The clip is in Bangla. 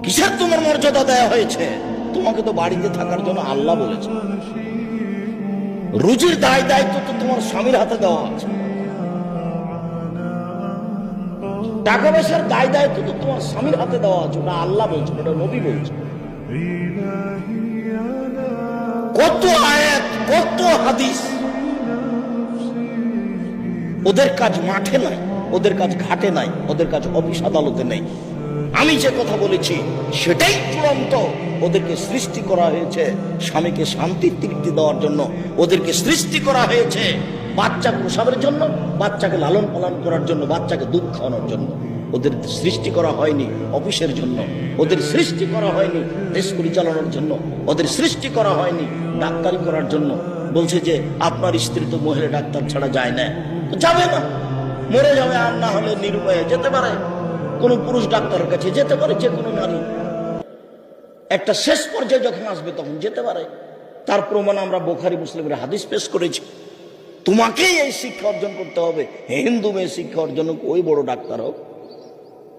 কিসের তোমার মর্যাদা দেয়া হয়েছে? তোমাকে তো বাড়িতে থাকার জন্য আল্লাহ বলেছে। রুজির দায় দায়িত্ব তো তোমার স্বামীর হাতে দেওয়া আছে। টাকা পয়সার দায় দায়িত্ব তো তোমার স্বামীর হাতে দেওয়া আছে। ওটা আল্লাহ বলছে, ওটা নবী বলছে। কত আয়াত, কত হাদিস। ওদের কাজ মাঠে নাই, ওদের কাজ ঘাটে নাই, ওদের কাজ অফিস আদালতে নেই। আমি যে কথা বলেছি সেটাই চূড়ান্ত। ওদেরকে সৃষ্টি করা হয়েছে স্বামীকে শান্তির তৃপ্তি দেওয়ার জন্য। ওদেরকে সৃষ্টি করা হয়েছে বাচ্চা প্রসবের জন্য, বাচ্চাকে লালন পালন করার জন্য, বাচ্চাকে দুধ খাওয়ানোর জন্য। ওদের সৃষ্টি করা হয়নি অফিসের জন্য, ওদের সৃষ্টি করা হয়নি দেশ পরিচালনার জন্য, ওদের সৃষ্টি করা হয়নি ডাক্তারি করার জন্য। বলছে যে আপনার স্ত্রী তো মহিলা ডাক্তার ছাড়া যায় না, তো যাবে না, মরে যাবে। আর না হলে নিরুপায়ে যেতে পারে কোন পুরুষ ডাক্তারের কাছে, যেতে পারে যে কোনো নারী। একটা শেষ পর্যায়ে যখন আসবে তখন যেতে পারে। তার প্রমাণ আমরা বুখারী মুসলিমের হাদিস পেশ করেছি। তোমাকেই এই শিক্ষা অর্জন করতে হবে। হিন্দু মেয়ে শিক্ষা অর্জন, ওই বড় ডাক্তার হোক,